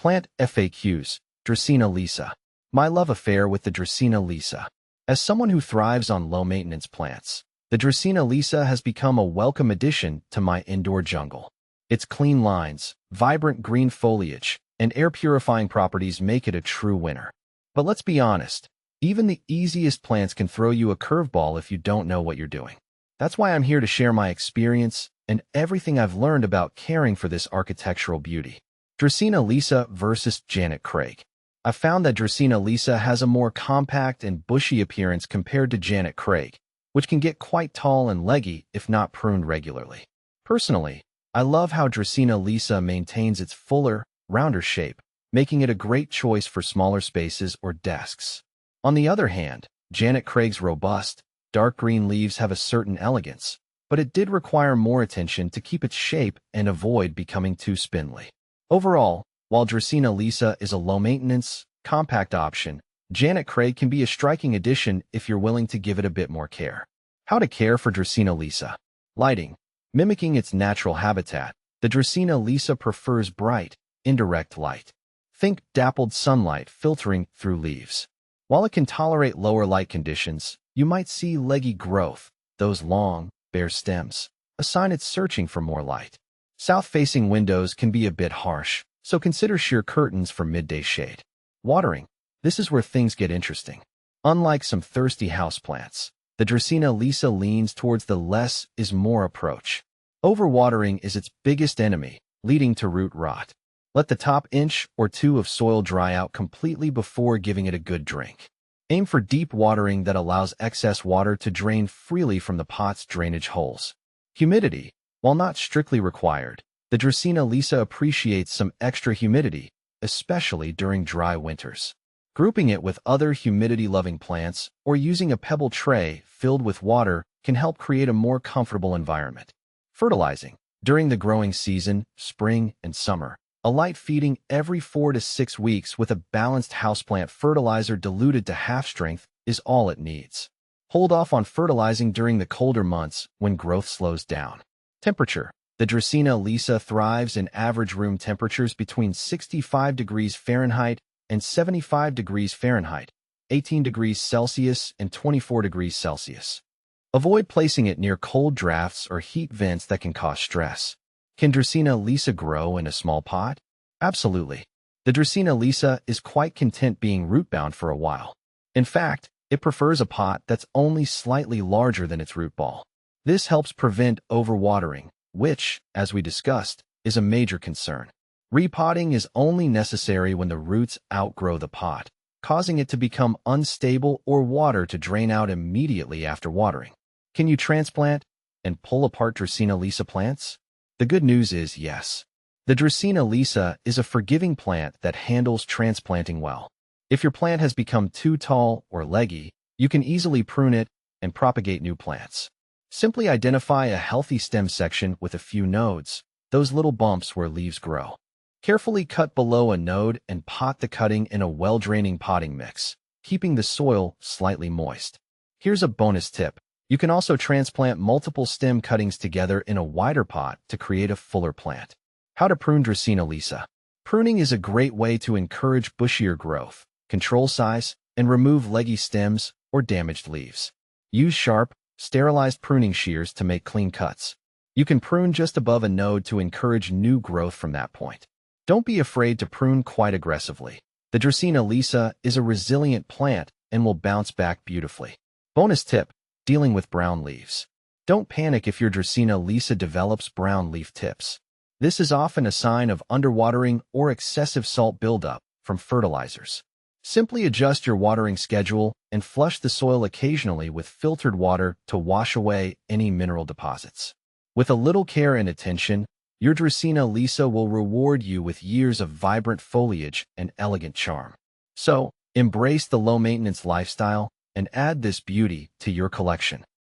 Plant FAQs, Dracaena lisa. My love affair with the Dracaena lisa. As someone who thrives on low-maintenance plants, the Dracaena lisa has become a welcome addition to my indoor jungle. Its clean lines, vibrant green foliage, and air-purifying properties make it a true winner. But let's be honest, even the easiest plants can throw you a curveball if you don't know what you're doing. That's why I'm here to share my experience and everything I've learned about caring for this architectural beauty. Dracaena lisa versus Janet Craig. I found that Dracaena lisa has a more compact and bushy appearance compared to Janet Craig, which can get quite tall and leggy if not pruned regularly. Personally, I love how Dracaena lisa maintains its fuller, rounder shape, making it a great choice for smaller spaces or desks. On the other hand, Janet Craig's robust, dark green leaves have a certain elegance, but it did require more attention to keep its shape and avoid becoming too spindly. Overall, while Dracaena lisa is a low-maintenance, compact option, Janet Craig can be a striking addition if you're willing to give it a bit more care. How to care for Dracaena lisa. Lighting. Mimicking its natural habitat, the Dracaena lisa prefers bright, indirect light. Think dappled sunlight filtering through leaves. While it can tolerate lower light conditions, you might see leggy growth, those long, bare stems, a sign it's searching for more light. South-facing windows can be a bit harsh, so consider sheer curtains for midday shade. Watering. This is where things get interesting. Unlike some thirsty houseplants, the Dracaena lisa leans towards the less is more approach. Overwatering is its biggest enemy, leading to root rot. Let the top inch or two of soil dry out completely before giving it a good drink. Aim for deep watering that allows excess water to drain freely from the pot's drainage holes. Humidity. While not strictly required, the Dracaena lisa appreciates some extra humidity, especially during dry winters. Grouping it with other humidity-loving plants or using a pebble tray filled with water can help create a more comfortable environment. Fertilizing. During the growing season, spring and summer, a light feeding every 4 to 6 weeks with a balanced houseplant fertilizer diluted to half strength is all it needs. Hold off on fertilizing during the colder months when growth slows down. Temperature. The Dracaena lisa thrives in average room temperatures between 65 degrees Fahrenheit and 75 degrees Fahrenheit, 18 degrees Celsius and 24 degrees Celsius. Avoid placing it near cold drafts or heat vents that can cause stress. Can Dracaena lisa grow in a small pot? Absolutely. The Dracaena lisa is quite content being root-bound for a while. In fact, it prefers a pot that's only slightly larger than its root ball. This helps prevent overwatering, which, as we discussed, is a major concern. Repotting is only necessary when the roots outgrow the pot, causing it to become unstable or water to drain out immediately after watering. Can you transplant and pull apart Dracaena lisa plants? The good news is yes. The Dracaena lisa is a forgiving plant that handles transplanting well. If your plant has become too tall or leggy, you can easily prune it and propagate new plants. Simply identify a healthy stem section with a few nodes, those little bumps where leaves grow. Carefully cut below a node and pot the cutting in a well-draining potting mix, keeping the soil slightly moist. Here's a bonus tip. You can also transplant multiple stem cuttings together in a wider pot to create a fuller plant. How to prune Dracaena lisa. Pruning is a great way to encourage bushier growth, control size, and remove leggy stems or damaged leaves. Use sharp, sterilized pruning shears to make clean cuts. You can prune just above a node to encourage new growth from that point. Don't be afraid to prune quite aggressively. The Dracaena lisa is a resilient plant and will bounce back beautifully. Bonus tip, dealing with brown leaves. Don't panic if your Dracaena lisa develops brown leaf tips. This is often a sign of underwatering or excessive salt buildup from fertilizers. Simply adjust your watering schedule and flush the soil occasionally with filtered water to wash away any mineral deposits. With a little care and attention, your Dracaena lisa will reward you with years of vibrant foliage and elegant charm. So, embrace the low-maintenance lifestyle and add this beauty to your collection.